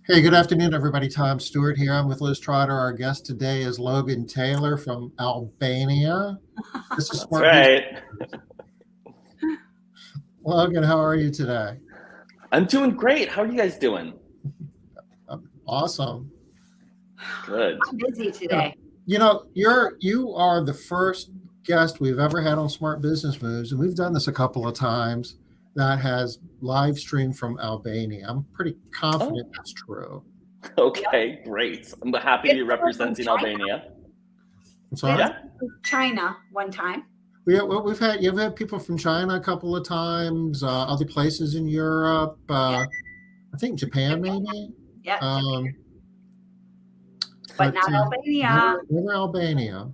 Hey, good afternoon, everybody. Tom Stewart here. I'm with Liz Trotter. Our guest today is Logan Taylor from Albania. This is That's Smart Business. right. Logan, how are you today? I'm doing great. How are you guys doing? Awesome. Good. I'm busy You know, today. you are the first guest we've ever had on Smart Business Moves, and we've done this a couple of times. That has live streamed from Albania. I'm pretty confident Oh, that's true. Yep. okay, great. I'm happy to We be had someone from representing China. Albania. I'm We had sorry. Yeah, someone from China one time. You've had people from China a couple of times, other places in Europe. Yeah, I think Japan Japan. maybe, Yeah, um, but but not Albania. never Albania.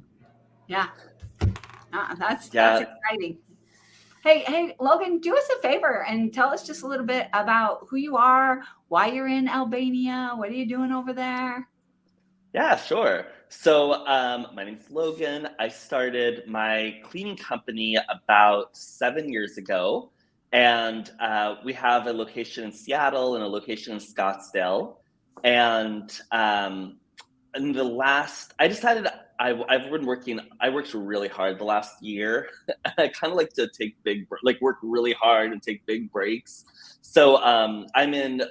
Yeah, that's yeah, exciting. Hey, Logan, do us a favor and tell us just a little bit about who you are, why you're in Albania, what are you doing over there? yeah, sure. So, my name's Logan. I started my cleaning company about 7 years ago, and we have a location in Seattle and a location in Scottsdale. And in the last, I decided I've been working. I worked really hard the last year. I kind of like to take like work really hard and take big breaks. So I'm in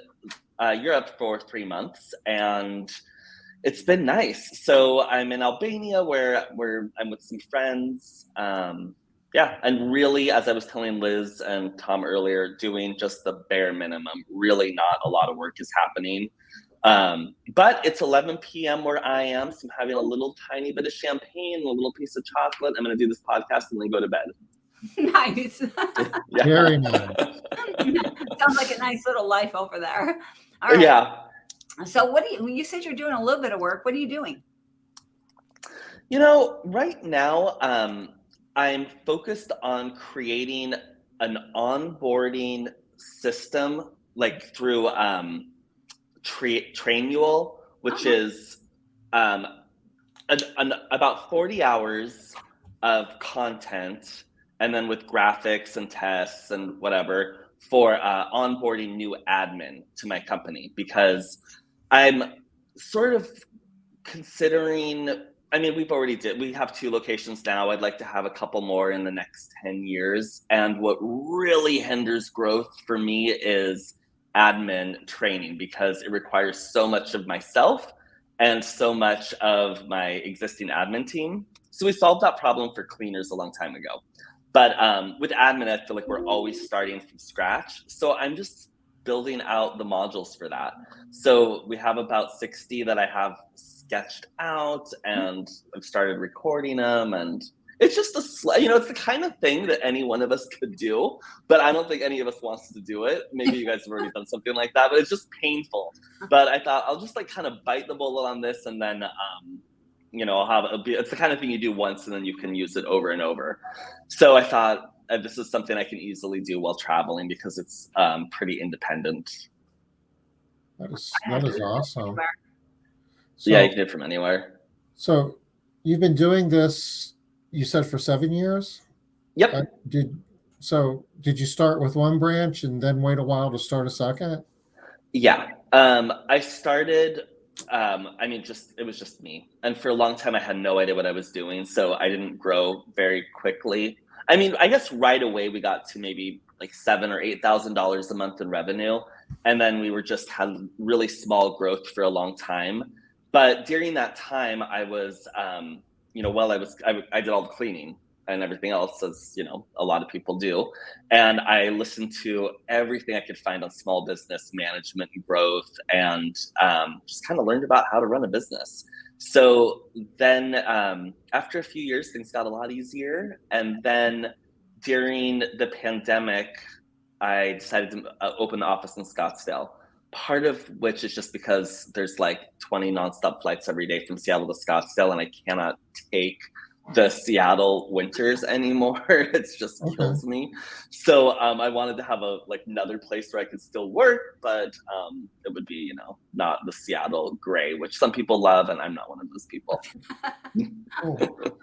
Europe for 3 months, and it's been nice. So I'm in Albania, where I'm with some friends. Yeah, and really, as I was telling Liz and Tom earlier, doing just the bare minimum. Really, not a lot of work is happening. But it's 11 p.m. where I am, so I'm having a little tiny bit of champagne, a little piece of chocolate. I'm going to do this podcast and then go to bed. Nice. Yeah. Very nice. Sounds like a nice little life over there. All right. Yeah. So you said you're doing a little bit of work. What are you doing? Right now, I'm focused on creating an onboarding system, like through Trainual, which Uh-huh. is um, about 40 hours of content, and then with graphics and tests and whatever for onboarding new admin to my company, because I'm sort of considering. I mean, we have 2 locations now. I'd like to have a couple more in the next 10 years. And what really hinders growth for me is admin training, because it requires so much of myself and so much of my existing admin team. So we solved that problem for cleaners a long time ago. But with admin, I feel like we're always starting from scratch. So I'm just building out the modules for that. So we have about 60 that I have sketched out, and I've started recording them. And it's just it's the kind of thing that any one of us could do, but I don't think any of us wants to do it. Maybe you guys have already done something like that, but it's just painful. But I thought I'll just like kind of bite the bullet on this, and then it's the kind of thing you do once and then you can use it over and over. So I thought this is something I can easily do while traveling, because it's pretty independent. That is awesome. Yeah, you So, can do it from anywhere. so you've been doing this, you said, for 7 years? Uh, Yep. did you start with one branch and then wait a while to start a second? Yeah. I started, it was just me. And for a long time, I had no idea what I was doing. So I didn't grow very quickly. I mean, I guess right away we got to maybe like $7,000 or $8,000 a month in revenue. And then we had really small growth for a long time. But during that time, I was, while I did all the cleaning and everything else, as a lot of people do. And I listened to everything I could find on small business management and growth, and just kind of learned about how to run a business. So then after a few years, things got a lot easier. And then during the pandemic, I decided to open the office in Scottsdale. Part of which is just because there's like 20 nonstop flights every day from Seattle to Scottsdale, and I cannot take the Seattle winters anymore. It just Okay. kills me. So I wanted to have another place where I could still work, but it would be, not the Seattle gray, which some people love, and I'm not one of those people. Cool.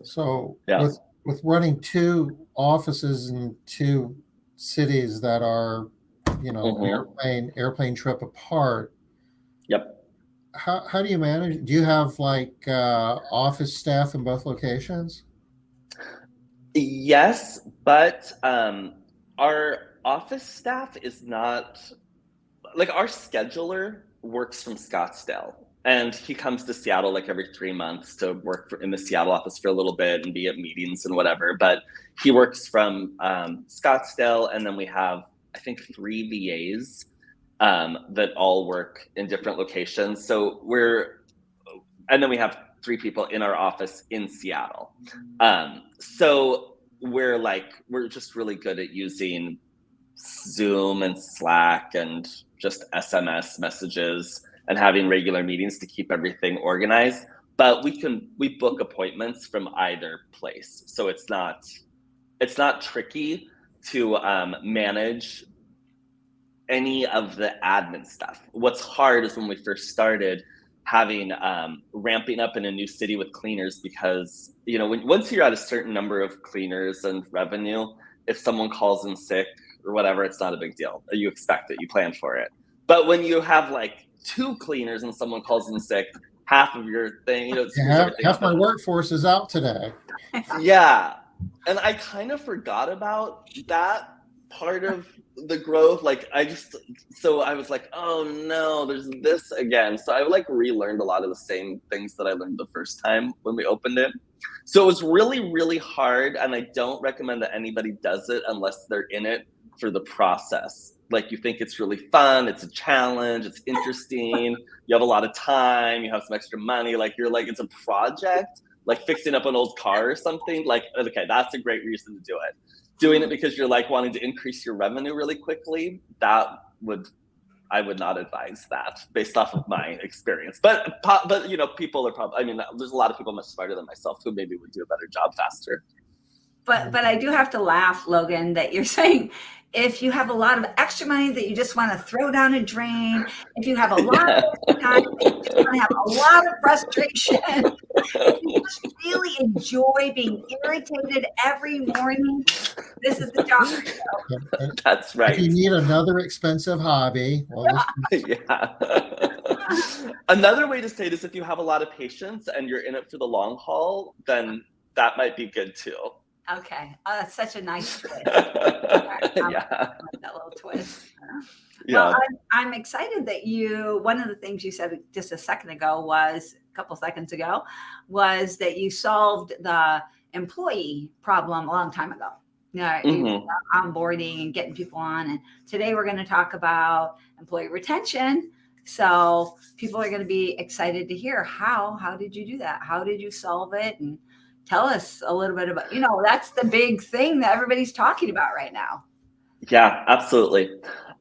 So Yeah. with running two offices in two cities that are airplane trip apart. Yep. How do you manage? Do you have like office staff in both locations? Yes, but our office staff is not like our scheduler works from Scottsdale, and he comes to Seattle like every 3 months to work in the Seattle office for a little bit and be at meetings and whatever. But he works from Scottsdale, and then we have I think 3 VAs that all work in different locations. And then we have 3 people in our office in Seattle. So we're just really good at using Zoom and Slack and just SMS messages and having regular meetings to keep everything organized. But we book appointments from either place, so it's not tricky to manage any of the admin stuff. What's hard is when we first started having ramping up in a new city with cleaners, because once you're at a certain number of cleaners and revenue, if someone calls in sick or whatever, it's not a big deal. You expect it, you plan for it. But when you have like 2 cleaners and someone calls in sick, half of your thing, half my workforce is out today. Yeah. And I kind of forgot about that part of the growth. So I was like, oh no, there's this again. So I relearned a lot of the same things that I learned the first time when we opened it. So it was really, really hard. And I don't recommend that anybody does it unless they're in it for the process. You think it's really fun, it's a challenge, it's interesting, you have a lot of time, you have some extra money, it's a project, like fixing up an old car or something. Okay, that's a great reason to do it. Doing it because you're wanting to increase your revenue really quickly, I would not advise that based off of my experience. But people are probably, there's a lot of people much smarter than myself who maybe would do a better job faster. But I do have to laugh, Logan, that you're saying if you have a lot of extra money that you just want to throw down a drain, if you have a lot of time that you just want to have a lot of frustration, if you just really enjoy being irritated every morning, this is the job for you. That's right. If you need another expensive hobby, yeah. Another way to say it is if you have a lot of patience and you're in it for the long haul, then that might be good too. Okay. Oh, that's such a nice twist. Yeah. That little twist. Yeah. Well, I'm excited that one of the things you said just a couple seconds ago, was that you solved the employee problem a long time ago. Onboarding and getting people on. And today we're going to talk about employee retention. So people are going to be excited to hear how did you do that? How did you solve it? And tell us a little bit about, that's the big thing that everybody's talking about right now. Yeah, absolutely.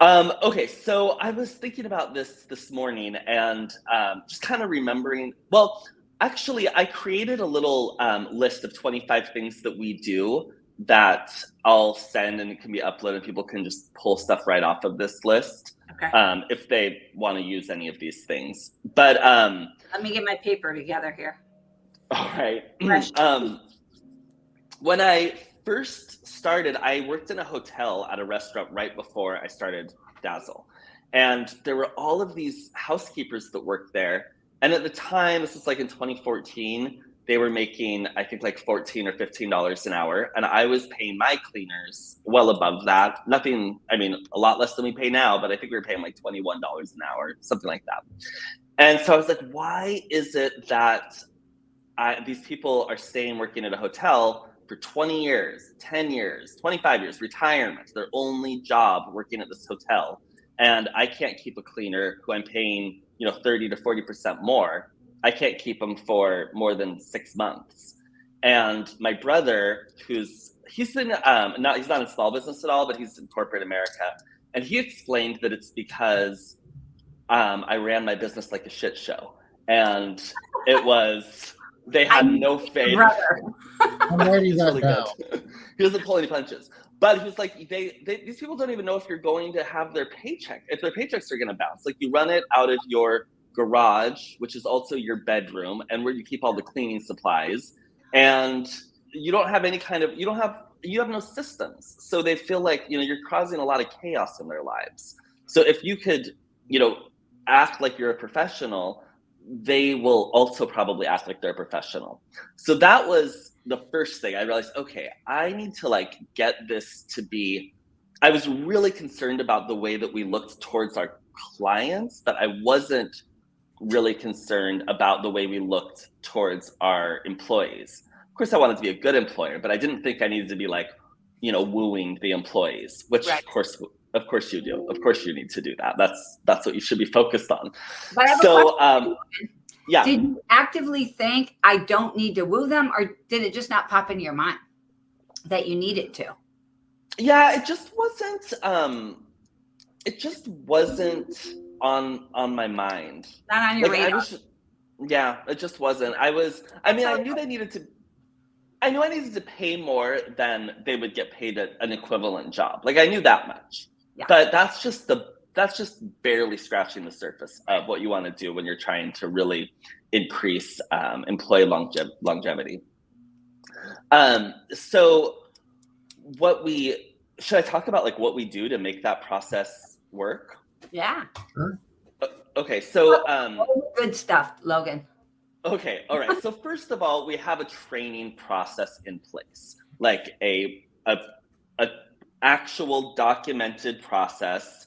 Okay, so I was thinking about this morning and just kind of remembering, well, actually, I created a little list of 25 things that we do that I'll send, and it can be uploaded, and people can just pull stuff right off of this list. Okay. If they want to use any of these things. But let me get my paper together here. All right. When I first started, I worked in a hotel at a restaurant right before I started Dazzle. And there were all of these housekeepers that worked there. And at the time, this was in 2014, they were making, I think $14 or $15 an hour. And I was paying my cleaners well above that. Nothing, a lot less than we pay now, but I think we were paying $21 an hour, something like that. And so I was like, why is it that these people are staying working at a hotel for 20 years, 10 years, 25 years, retirement, their only job working at this hotel. And I can't keep a cleaner who I'm paying, 30 to 40% more. I can't keep them for more than 6 months. And my brother, he's not in small business at all, but he's in corporate America. And he explained that it's because I ran my business like a shit show. And it was... They had no faith. I'm writing that really down. He doesn't pull any punches. But he was like, these people don't even know if you're going to have their paycheck, if their paychecks are going to bounce. You run it out of your garage, which is also your bedroom, and where you keep all the cleaning supplies. And you don't have you have no systems. So they feel like, you're causing a lot of chaos in their lives. So if you could, act like you're a professional, they will also probably act like they're a professional. So that was the first thing I realized, okay, I need to like get this to be, I was really concerned about the way that we looked towards our clients, but I wasn't really concerned about the way we looked towards our employees. Of course, I wanted to be a good employer, but I didn't think I needed to be like, wooing the employees, which Right. of course you do. Of course you need to do that. That's what you should be focused on. But I have a So, question. yeah. Did you actively think I don't need to woo them, or did it just not pop into your mind that you needed to? Yeah, it just wasn't on my mind. Not on your Like radar. it just wasn't. I knew I needed to pay more than they would get paid at an equivalent job. Like I knew that much. Yeah. But that's just barely scratching the surface of what you want to do when you're trying to really increase employee longevity. So should I talk about like what we do to make that process work? Yeah. Sure. Okay, so good stuff, Logan. okay, all right. So first of all, we have a training process in place, like a actual documented process,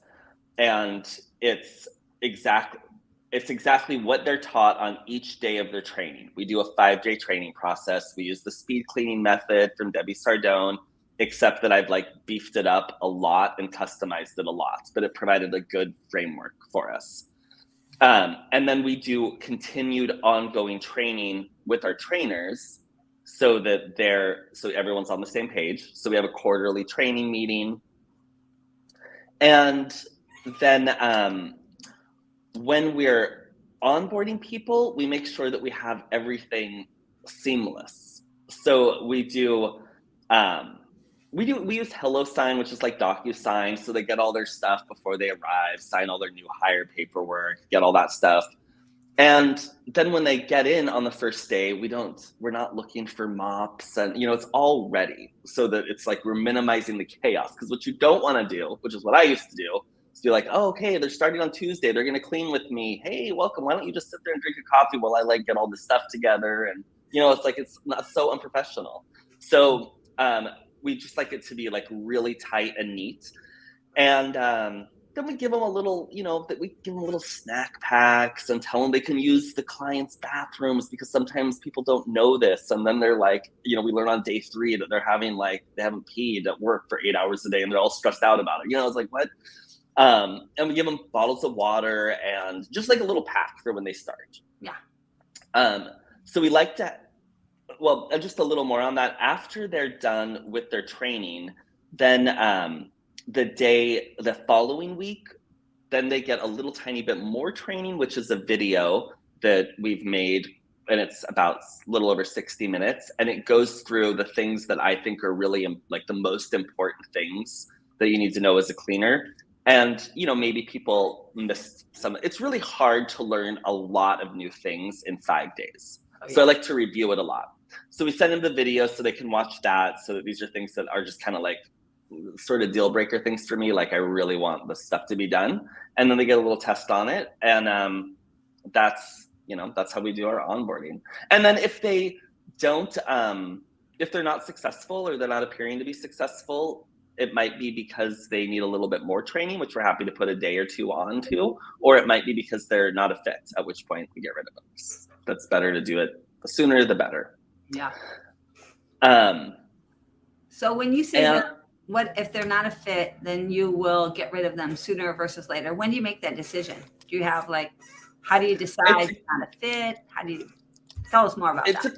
and it's exactly what they're taught on each day of their training. We do a 5-day training process. We use the speed cleaning method from Debbie Sardone, except that I've like beefed it up a lot and customized it a lot, but it provided a good framework for us. And then we do continued ongoing training with our trainers so that everyone's on the same page. So we have a quarterly training meeting. And then when we're onboarding people, we make sure that we have everything seamless. So we use HelloSign, which is like DocuSign, so they get all their stuff before they arrive, sign all their new hire paperwork, get all that stuff. And then when they get in on the first day, we're not looking for mops, and it's all ready so that it's like we're minimizing the chaos. Because what you don't want to do, which is what I used to do, is be like, oh, okay, they're starting on Tuesday, they're gonna clean with me. Hey, welcome. Why don't you just sit there and drink a coffee while I like get all this stuff together? And it's like it's not so unprofessional. So we just like it to be like really tight and neat. And then we give them a little, little snack packs and tell them they can use the client's bathrooms, because sometimes people don't know this. And then they're like, we learn on day 3 that they're having they haven't peed at work for 8 hours a day and they're all stressed out about it. It's like, what? And we give them bottles of water and just like a little pack for when they start. Yeah. So we like to, well, just a little more on that. After they're done with their training, then the following week, then they get a little tiny bit more training, which is a video that we've made, and it's about a little over 60 minutes, and it goes through the things that I think are really like the most important things that you need to know as a cleaner. And maybe people missed some. It's really hard to learn a lot of new things in 5 days. Oh, yeah. So I like to review it a lot. So we send them the video so they can watch that, so that these are things that are just kind of like sort of deal breaker things for me. Like I really want this stuff to be done. And then they get a little test on it. And that's how we do our onboarding. And then if they don't, if they're not successful or they're not appearing to be successful, it might be because they need a little bit more training, which we're happy to put a day or 2 on to, or it might be because they're not a fit, at which point we get rid of them. That's better to do it. The sooner, the better. Yeah. So when you say that, what if they're not a fit, then you will get rid of them sooner versus later? When do you make that decision? Do you have how do you decide it's not a fit? How do you tell us more about that?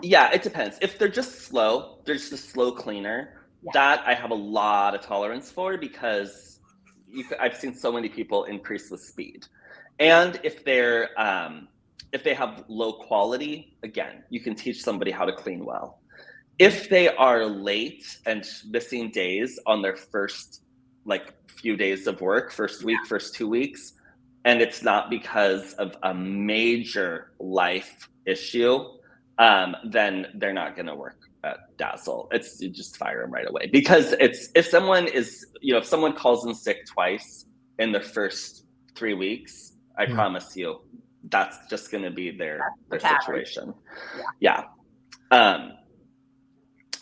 Yeah, it depends. If they're just slow, they're just a slow cleaner. Yeah. That I have a lot of tolerance for, because I've seen so many people increase with speed. And if they have low quality, again, you can teach somebody how to clean well. If they are late and missing days on their first few days of work, first week, first 2 weeks, and it's not because of a major life issue, then they're not going to work at Dazzle. You just fire them right away, because if someone calls in sick twice in the first 3 weeks, I promise you, that's just going to be their situation. Yeah.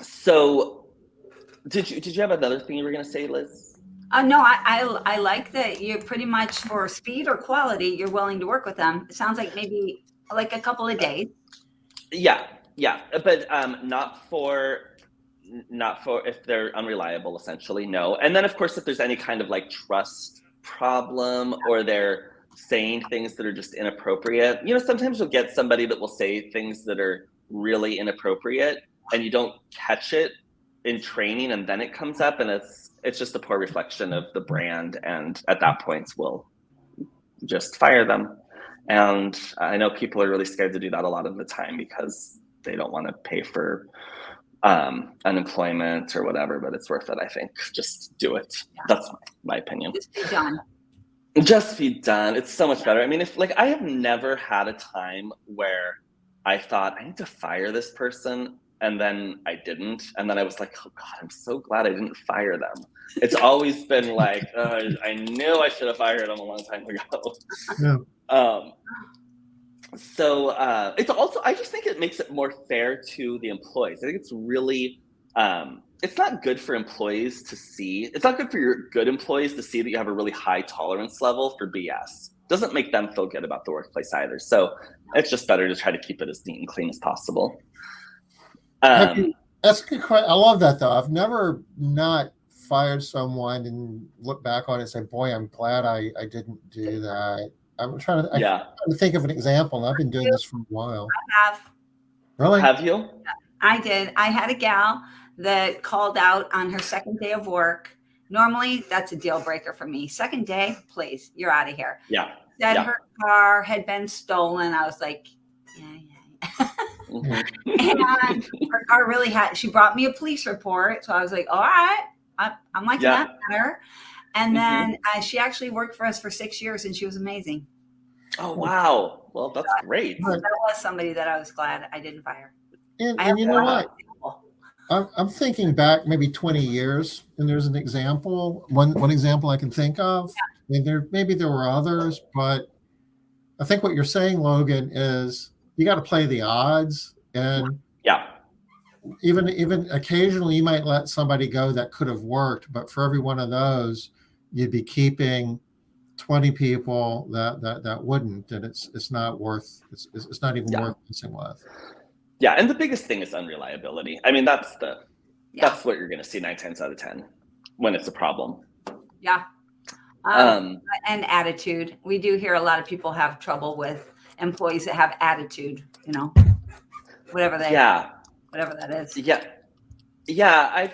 So did you have another thing you were going to say, Liz? No, I like that you're pretty much, for speed or quality, you're willing to work with them. It sounds like maybe like a couple of days. Yeah, but not for if they're unreliable, essentially, no. And then of course, if there's any kind of like trust problem, or they're saying things that are just inappropriate, sometimes you'll get somebody that will say things that are really inappropriate, and you don't catch it in training, and then it comes up, and it's just a poor reflection of the brand, and at that point we'll just fire them. And I know people are really scared to do that a lot of the time, because they don't want to pay for unemployment or whatever, but it's worth it, I think. Just do it. That's my opinion. Just be done. Just be done. It's so much better. I mean, I have never had a time where I thought I need to fire this person, and then I didn't, and then I was like, oh God, I'm so glad I didn't fire them. It's always been like, I knew I should have fired them a long time ago. Yeah. So it's also, I just think it makes it more fair to the employees. I think it's really, it's not good for employees to see. It's not good for your good employees to see that you have a really high tolerance level for BS. Doesn't make them feel good about the workplace either. So it's just better to try to keep it as neat and clean as possible. That's a good question. I love that, though. I've never not fired someone and look back on it and say, boy, I'm glad I didn't do that. I'm trying to think of an example, and I've been doing this for a while. I have. Really? Have you? I did. I had a gal that called out on her second day of work. Normally, that's a deal breaker for me. Second day, please, you're out of here. Yeah. Said her car had been stolen. I was like, yeah. And her car really she brought me a police report. So I was like, all right, I'm liking that better. And then she actually worked for us for 6 years, and she was amazing. Oh, wow. Well, that's great. That was somebody that I was glad I didn't fire. And you know what? I'm thinking back maybe 20 years, and there's an example, one example I can think of. I mean, maybe there were others, but I think what you're saying, Logan, is you got to play the odds. And even occasionally you might let somebody go that could have worked, but for every one of those, you'd be keeping 20 people that wouldn't, and it's not even worth messing with. Yeah, and the biggest thing is unreliability. I mean, that's what you're going to see 9 times out of 10 when it's a problem. Yeah. And attitude. We do hear a lot of people have trouble with employees that have attitude, whatever that is. Yeah.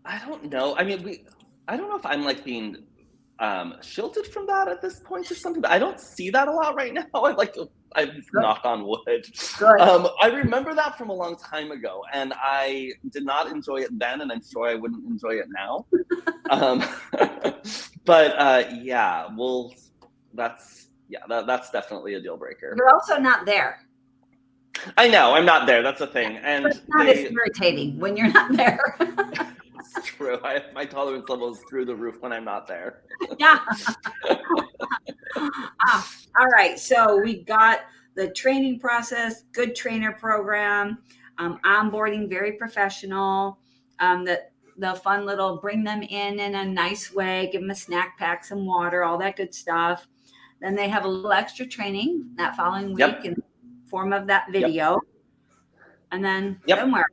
I don't know. I mean, I don't know if I'm like being shielded from that at this point or something, but I don't see that a lot right now. I knock on wood. I remember that from a long time ago, and I did not enjoy it then, and I'm sure I wouldn't enjoy it now. But that's definitely a deal breaker. You're also not there. I know, I'm not there. That's the thing. And but it's not as irritating when you're not there. It's true. My tolerance level is through the roof when I'm not there. Yeah. All right. So we got the training process, good trainer program, onboarding, very professional. The fun little bring them in a nice way, give them a snack pack, some water, all that good stuff. Then they have a little extra training that following week in the form of that video. And then where?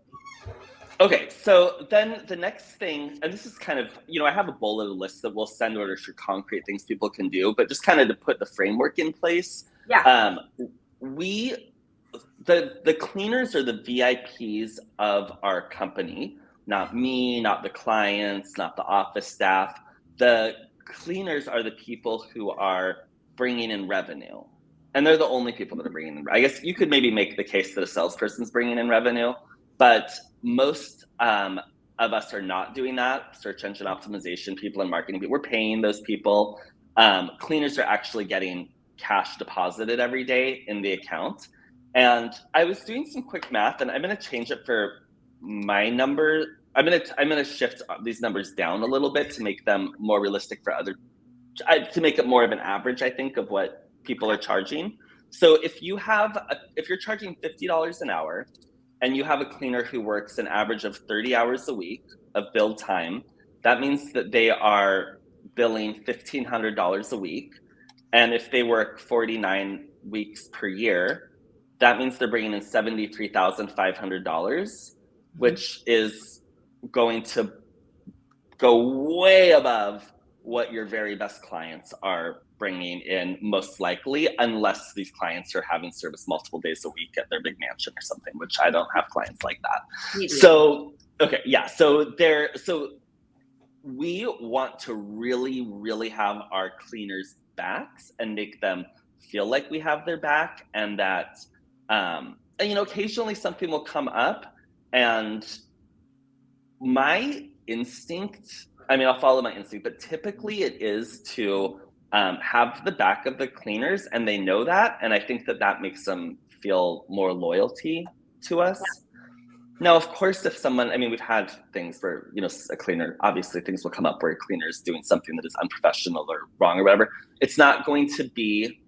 Okay, so then the next thing, and this is kind of, I have a bulleted list that we'll send over to concrete things people can do, but just kind of to put the framework in place. Yeah. The cleaners are the VIPs of our company, not me, not the clients, not the office staff. The cleaners are the people who are bringing in revenue. And they're the only people that are bringing in. I guess you could maybe make the case that a salesperson's bringing in revenue, but most of us are not doing that. Search engine optimization people and marketing people, we're paying those people. Cleaners are actually getting cash deposited every day in the account. And I was doing some quick math, and I'm going to change it for my number, I'm gonna shift these numbers down a little bit to make them more realistic for to make it more of an average, I think, of what people are charging. So if you're charging $50 an hour and you have a cleaner who works an average of 30 hours a week of billed time, that means that they are billing $1,500 a week. And if they work 49 weeks per year, that means they're bringing in $73,500, which is going to go way above what your very best clients are bringing in, most likely, unless these clients are having service multiple days a week at their big mansion or something, which I don't have clients like that. So, okay, yeah. So we want to really, really have our cleaners' backs and make them feel like we have their back, and that, and, you know, occasionally something will come up, and my instinct, I mean, I'll follow my instinct, but typically it is to have the back of the cleaners, and they know that, and I think that makes them feel more loyalty to us. Now, of course, if someone, I mean, we've had things where, you know, a cleaner, obviously things will come up where a cleaner is doing something that is unprofessional or wrong or whatever. It's not going to be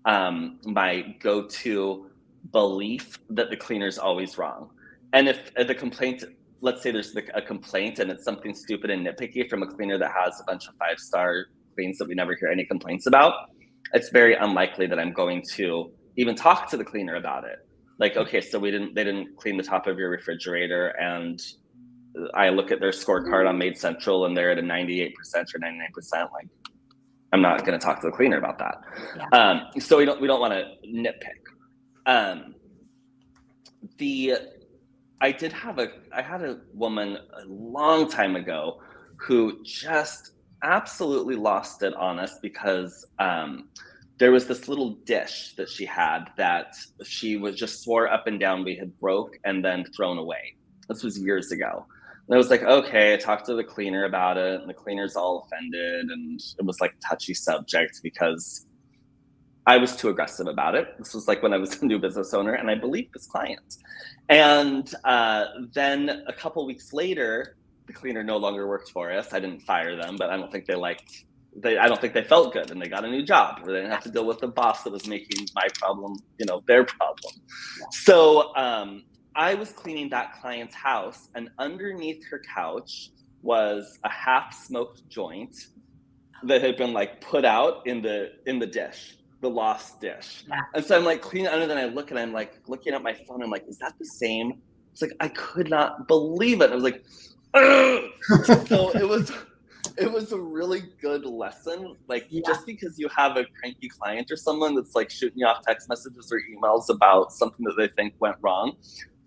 my go-to belief that the cleaner is always wrong. And if the complaint, let's say there's a complaint and it's something stupid and nitpicky from a cleaner that has a bunch of 5-star cleans that we never hear any complaints about, it's very unlikely that I'm going to even talk to the cleaner about it. Like, okay, so they didn't clean the top of your refrigerator, and I look at their scorecard on Made Central and they're at a 98% or 99%. Like, I'm not going to talk to the cleaner about that. Yeah. So we don't want to nitpick. I had a woman a long time ago who just absolutely lost it on us because there was this little dish that she had that she was just swore up and down we had broke and then thrown away. This was years ago. And I was like, okay, I talked to the cleaner about it, and the cleaner's all offended, and it was like a touchy subject because I was too aggressive about it. This was like when I was a new business owner, and I believed this client. And then a couple weeks later, the cleaner no longer worked for us. I didn't fire them, but I don't think I don't think they felt good, and they got a new job where they didn't have to deal with the boss that was making my problem, you know, their problem. So I was cleaning that client's house, and underneath her couch was a half-smoked joint that had been like put out in the dish, the lost dish. Yeah. And so I'm like cleaning under, then I look and I'm like looking at my phone. I'm like, is that the same? It's like, I could not believe it. I was like, so it was a really good lesson. Like, just because you have a cranky client or someone that's like shooting you off text messages or emails about something that they think went wrong,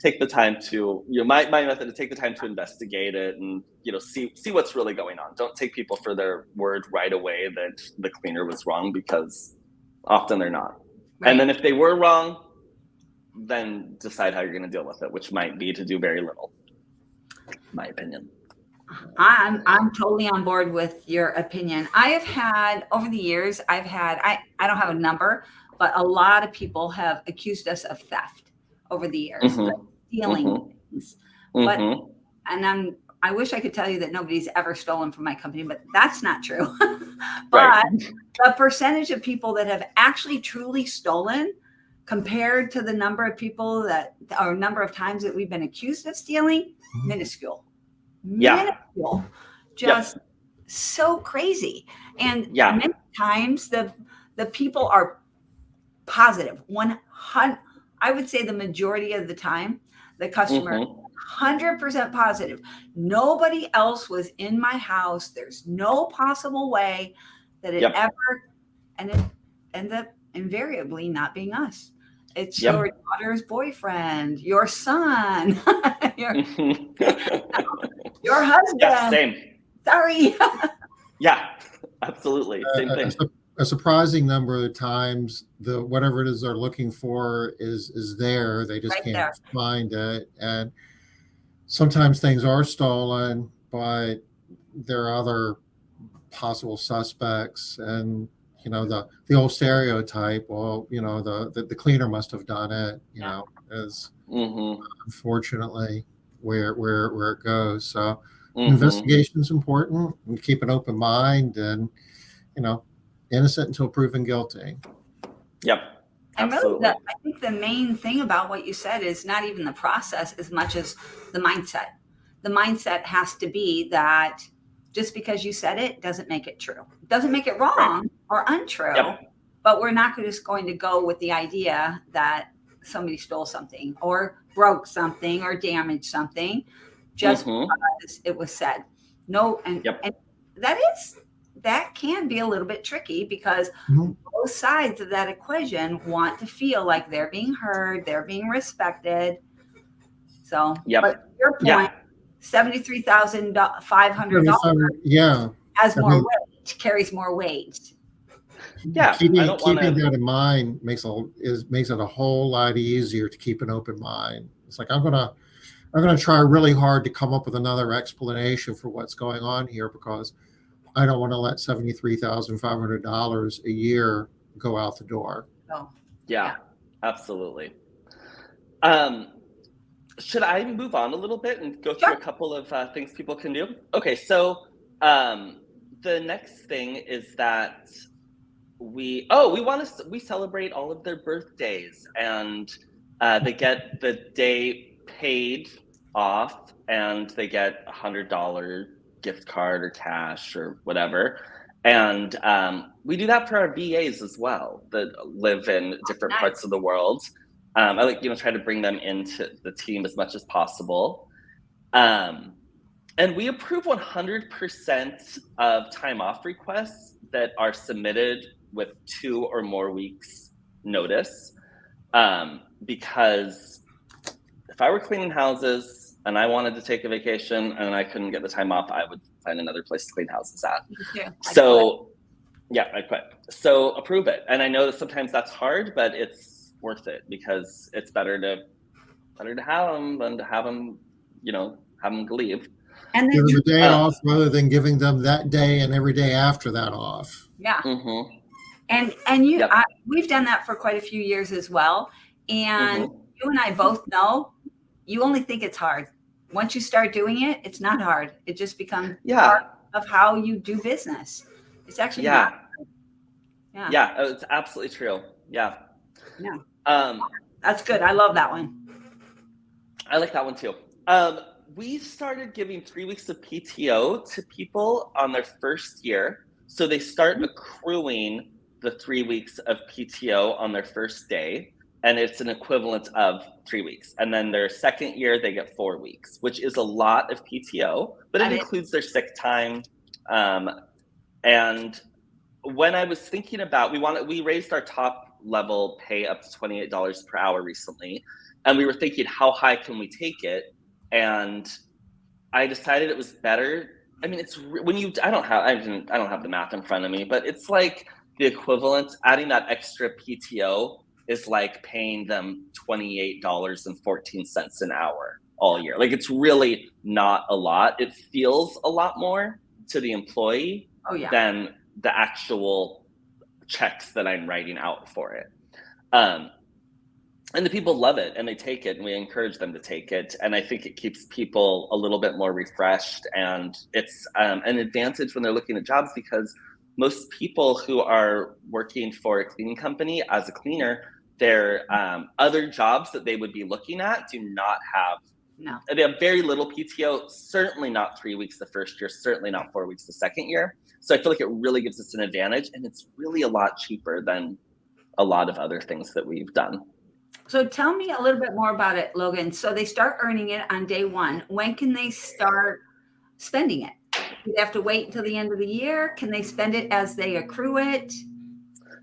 take the time to, you know, my method is take the time to investigate it and, you know, see what's really going on. Don't take people for their word right away that the cleaner was wrong, because often they're not. Right. And then if they were wrong, then decide how you're going to deal with it, which might be to do very little, in my opinion. I'm totally on board with your opinion. I have had, over the years, I don't have a number, but a lot of people have accused us of theft over the years, like stealing things. But, and I wish I could tell you that nobody's ever stolen from my company, but that's not true. But the percentage of people that have actually truly stolen compared to the number of people or number of times that we've been accused of stealing, minuscule. Minuscule. Just so crazy. And many times the people are positive. 100, I would say the majority of the time, the customer 100% positive. Nobody else was in my house. There's no possible way that it ever, and it ends up invariably not being us. It's your daughter's boyfriend, your son, your husband. Yeah, same. Sorry. Yeah, absolutely. Same thing. A surprising number of times, whatever it is they're looking for is there. They just can't find it. And sometimes things are stolen, but there are other possible suspects. And you know, the old stereotype, well, you know, the cleaner must have done it, you know, is unfortunately. where it goes. So Mhm. investigation is important. And keep an open mind, and innocent until proven guilty. Yep. And really, Absolutely. I think the main thing about what you said is not even the process as much as the mindset. The mindset has to be that just because you said it doesn't make it true. It doesn't make it wrong Right. or untrue, Yep. but we're not just going to go with the idea that somebody stole something or broke something or damaged something just Mhm. because it was said. No, and Yep. that can be a little bit tricky because Mhm. both sides of that equation want to feel like they're being heard, they're being respected. So, Yep. but your Yeah. point, $73,500 Yeah, has I more mean, weight, carries more weight. Yeah. I keeping don't want keeping to. that in mind makes it a whole lot easier to keep an open mind. It's like I'm gonna try really hard to come up with another explanation for what's going on here, because I don't want to let $73,500 a year go out the door. So, Yeah. Absolutely. Um. Should I move on a little bit and go through sure. a couple of things people can do? Okay. So, um, the next thing is that we celebrate all of their birthdays, and they get the day paid off, and they get $100 gift card or cash or whatever. And we do that for our VAs as well that live in different Nice. parts of the world. I like try to bring them into the team as much as possible. um, and we approve 100% of time off requests that are submitted with 2 or more weeks notice. Because if I were cleaning houses and I wanted to take a vacation and I couldn't get the time off, I would find another place to clean houses at. Me too. I'd quit. So yeah, I quit. So approve it. And I know that sometimes that's hard, but it's worth it because it's better to have them than to have them, have them leave. And Give then, them a day Uh, off rather than giving them that day and every day after that off. yeah. mhm. And Yep. we've done that for quite a few years as well. And Mhm. you and I both know you only think it's hard. Once you start doing it, it's not hard. It just becomes part Yeah. of how you do business. It's actually not. Yeah. Yeah. Yeah. It's absolutely true. Yeah. Yeah. Um, That's good. I love that one. I like that one too. We started giving 3 weeks of PTO to people on their first year. So they start accruing the 3 weeks of PTO on their first day, and it's an equivalent of 3 weeks. And then their second year, they get 4 weeks, which is a lot of PTO, but it That is- includes their sick time. And when I was thinking about, we raised our top level pay up to $28 per hour recently, and we were thinking, how high can we take it? And I decided it was better. I mean, it's when you I don't have the math in front of me, but it's like the equivalent. Adding that extra PTO is like paying them $28.14 an hour all year. Like, it's really not a lot. It feels a lot more to the employee Oh yeah. than the actual checks that I'm writing out for it. And the people love it and they take it, and we encourage them to take it. And I think it keeps people a little bit more refreshed, and it's an advantage when they're looking at jobs, because most people who are working for a cleaning company as a cleaner, their other jobs that they would be looking at do not have. No. They have very little PTO, certainly not 3 weeks the first year, certainly not 4 weeks the second year. So I feel like it really gives us an advantage, and it's really a lot cheaper than a lot of other things that we've done. So tell me a little bit more about it, Logan. So they start earning it on day one. When can they start spending it? Do they have to wait until the end of the year? Can they spend it as they accrue it?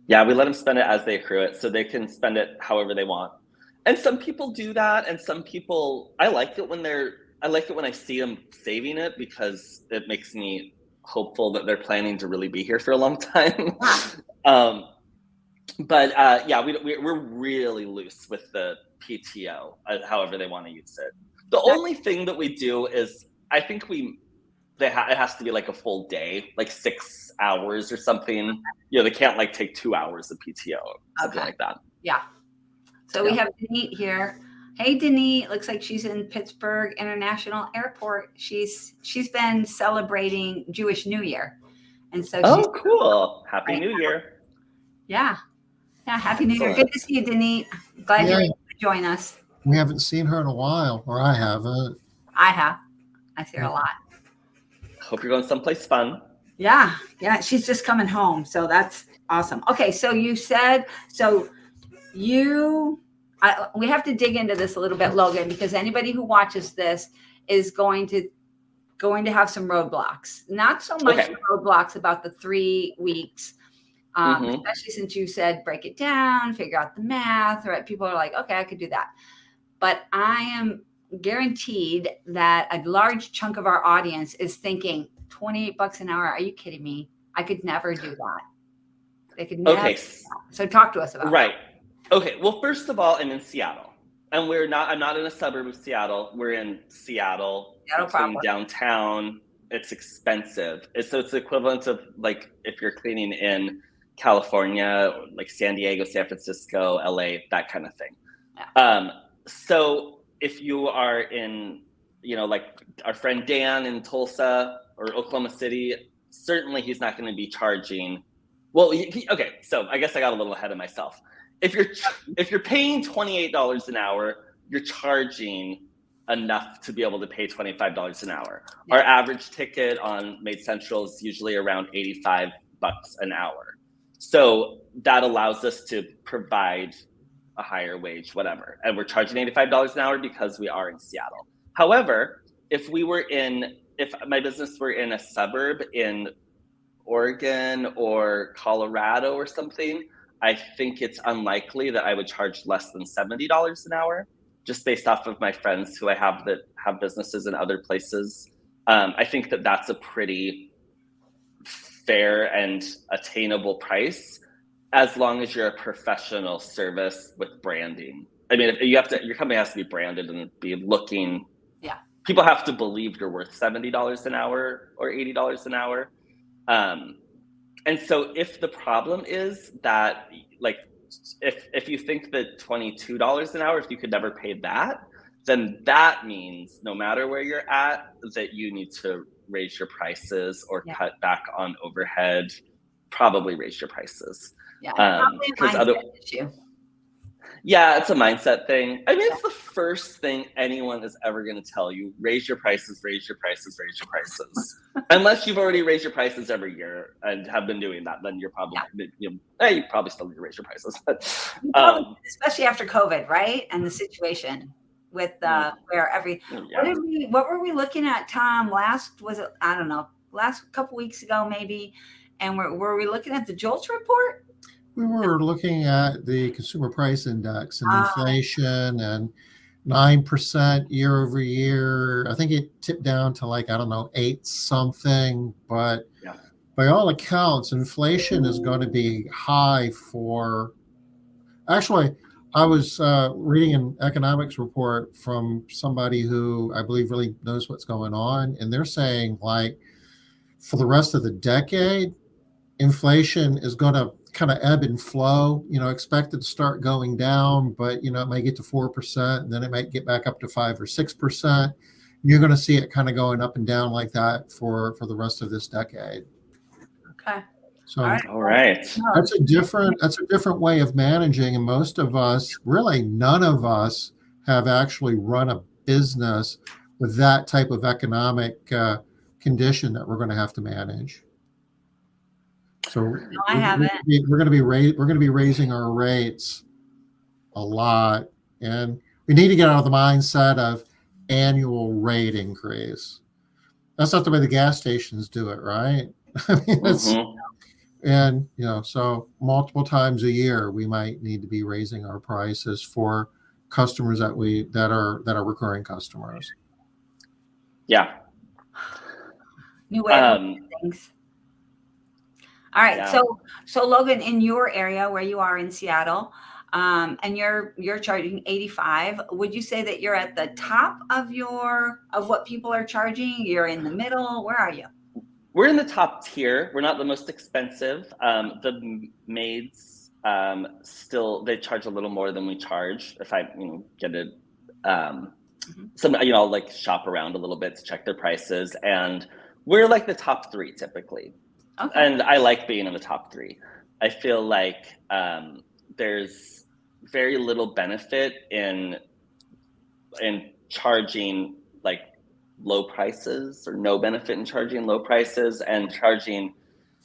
Yeah, we let them spend it as they accrue it, so they can spend it however they want. And some people do that, and some people, I like it when I see them saving it, because it makes me hopeful that they're planning to really be here for a long time. But yeah, we're really loose with the PTO, however they want to use it. The only thing that we do is, I think it has to be like a full day, like 6 hours or something. They can't take 2 hours of PTO, something like that. Yeah. So we have Denise here. Hey, Denise. Looks like she's in Pittsburgh International Airport. She's been celebrating Jewish New Year, and so she's Oh, cool. Happy right New now. Year. Yeah. Yeah. Happy New Year. Excellent. Good to see you, Denise. Glad you're Yeah, able to join us. we haven't seen her in a while, or I haven't. I have. I see her a lot. Hope you're going someplace fun. Yeah. Yeah. She's just coming home, so that's awesome. Okay. So you said so. We have to dig into this a little bit, Logan, because anybody who watches this is going to have some roadblocks. Not so much Okay. the roadblocks about the 3 weeks, Mhm. especially since you said break it down, figure out the math. Right? People are like, okay, I could do that. But I am guaranteed that a large chunk of our audience is thinking, $28 an hour. Are you kidding me? I could never do that. They could never. Okay. So talk to us about Right. Okay. Well, first of all, I'm in Seattle, and I'm not in a suburb of Seattle. We're in Seattle. Seattle Cleaning proper. downtown. It's expensive. So it's the equivalent of like if you're cleaning in California, like San Diego, San Francisco, LA, that kind of thing. Yeah. So if you are in, like our friend Dan in Tulsa or Oklahoma City, certainly he's not going to be charging. Well, okay. So I guess I got a little ahead of myself. If you're paying $28 an hour, you're charging enough to be able to pay $25 an hour. Yeah. Our average ticket on Made Central is usually around $85 an hour. So that allows us to provide a higher wage, whatever. And we're charging $85 an hour because we are in Seattle. However, if my business were in a suburb in Oregon or Colorado or something, I think it's unlikely that I would charge less than $70 an hour, just based off of my friends who I have that have businesses in other places. I think that that's a pretty fair and attainable price, as long as you're a professional service with branding. I mean, your company has to be branded and be looking. Yeah. People have to believe you're worth $70 an hour or $80 an hour. And so if the problem is that, like, if you think that $22 an hour, if you could never pay that, then that means no matter where you're at, that you need to raise your prices or cut back on overhead, probably raise your prices. Yeah, probably a mindset issue. Yeah, it's a mindset thing. I mean, it's the first thing anyone is ever going to tell you. Raise your prices, raise your prices, raise your prices. Unless you've already raised your prices every year and have been doing that, then you're probably, you probably still need to raise your prices. Especially after COVID, right? And the situation with where what were we looking at, Tom? Last couple weeks ago, maybe. And were we looking at the JOLTS report? We were looking at the consumer price index and inflation and 9% year over year. I think it tipped down to 8 something, but by all accounts, inflation is going to be high for. Actually, I was reading an economics report from somebody who I believe really knows what's going on, and they're saying for the rest of the decade, inflation is going to kind of ebb and flow, expected to start going down, but, it may get to 4%, and then it might get back up to 5 or 6%. You're going to see it kind of going up and down like that for the rest of this decade. Okay. So, all right. That's a different way of managing. And most of us, really none of us, have actually run a business with that type of economic condition that we're going to have to manage. So no, I haven't. We're going to be raising our rates a lot, and we need to get out of the mindset of annual rate increase. That's not the way the gas stations do it, right? I mean, and so multiple times a year we might need to be raising our prices for customers that are recurring customers. Yeah. New way of doing things. All right. Yeah. So Logan, in your area where you are in Seattle, and you're charging $85, would you say that you're at the top of what people are charging? You're in the middle? Where are you? We're in the top tier. We're not the most expensive. The maids still, they charge a little more than we charge. If I get some, I'll like shop around a little bit to check their prices, and we're like the top 3 typically. Okay. And I like being in the top 3. I feel like there's very little benefit in charging like low prices, or no benefit in charging low prices, and charging,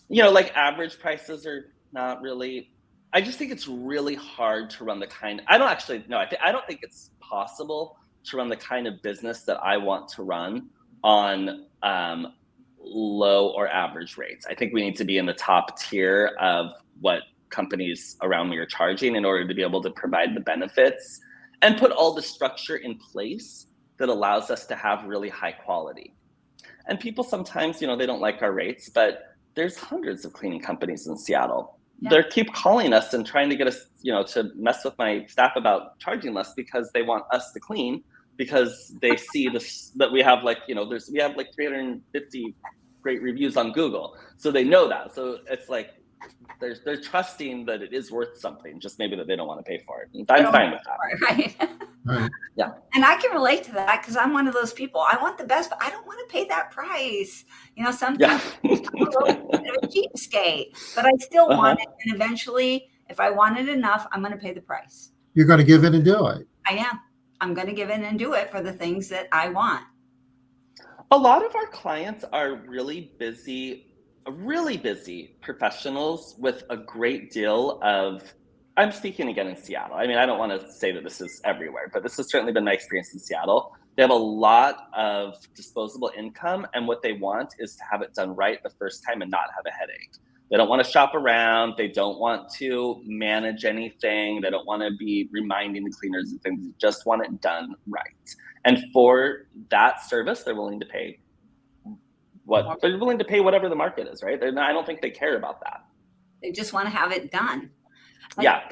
like average prices are not really. I just think it's really hard to run the kind. I don't think it's possible to run the kind of business that I want to run on low or average rates. I think we need to be in the top tier of what companies around me are charging in order to be able to provide the benefits and put all the structure in place that allows us to have really high quality. And people sometimes, they don't like our rates, but there's hundreds of cleaning companies in Seattle. Yeah. They keep calling us and trying to get us, to mess with my staff about charging less, because they want us to clean, because they see this, that we have like, we have like 350 great reviews on Google. So they know that. So it's like, they're trusting that it is worth something, just maybe that they don't want to pay for it. And I'm fine with that. Right. Yeah. And I can relate to that, because I'm one of those people. I want the best, but I don't want to pay that price. Sometimes I'm a little bit of a cheapskate, but I still want it. And eventually, if I want it enough, I'm going to pay the price. You're going to give in and do it. I am. I'm going to give in and do it for the things that I want. A lot of our clients are really busy professionals with a great deal of, I'm speaking again in Seattle. I mean, I don't want to say that this is everywhere, but this has certainly been my experience in Seattle. They have a lot of disposable income, and what they want is to have it done right the first time and not have a headache. They don't want to shop around. They don't want to manage anything. They don't want to be reminding the cleaners and things. They just want it done right. And for that service, they're willing to pay whatever the market is, right? I don't think they care about that. They just want to have it done. Yeah.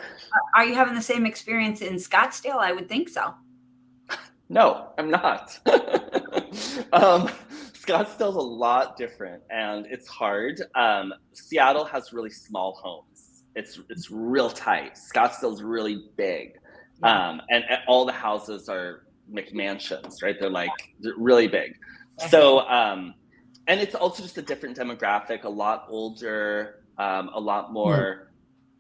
Are you having the same experience in Scottsdale? I would think so. No, I'm not. Scottsdale's a lot different, and it's hard. Seattle has really small homes. It's real tight. Scottsdale's really big. And all the houses are McMansions, right? They're really big. So, and it's also just a different demographic, a lot older, a lot more.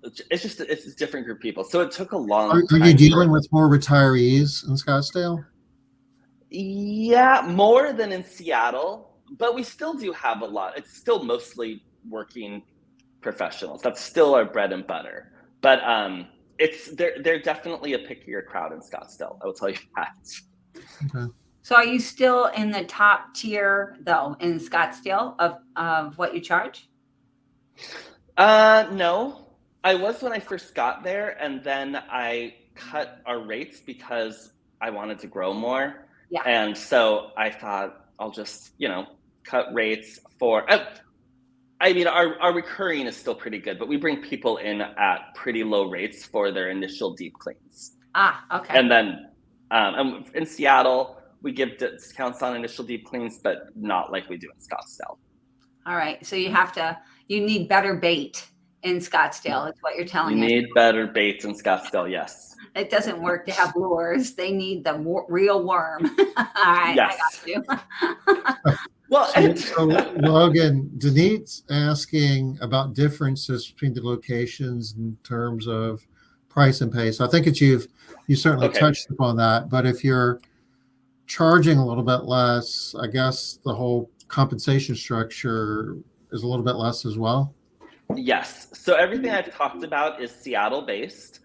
It's a different group of people. So it took a long time. Are you dealing with more retirees in Scottsdale? Yeah, more than in Seattle, but we still do have a lot. It's still mostly working professionals. That's still our bread and butter. But they're definitely a pickier crowd in Scottsdale. I will tell you that. Okay. So are you still in the top tier, though, in Scottsdale of what you charge? No. I was when I first got there, and then I cut our rates because I wanted to grow more. Yeah. And so I thought I'll just, cut rates for, our recurring is still pretty good, but we bring people in at pretty low rates for their initial deep cleans. Okay. And then in Seattle, we give discounts on initial deep cleans, but not like we do in Scottsdale. All right. So you need better bait in Scottsdale. Is what you're telling me. You need better baits in Scottsdale, yes. It doesn't work to have lures. They need the real worm. All right. Yes. I got you. Well, so Logan, Denise asking about differences between the locations in terms of price and pay. So I think that you certainly touched upon that. But if you're charging a little bit less, I guess the whole compensation structure is a little bit less as well. Yes. So everything I've talked about is Seattle based.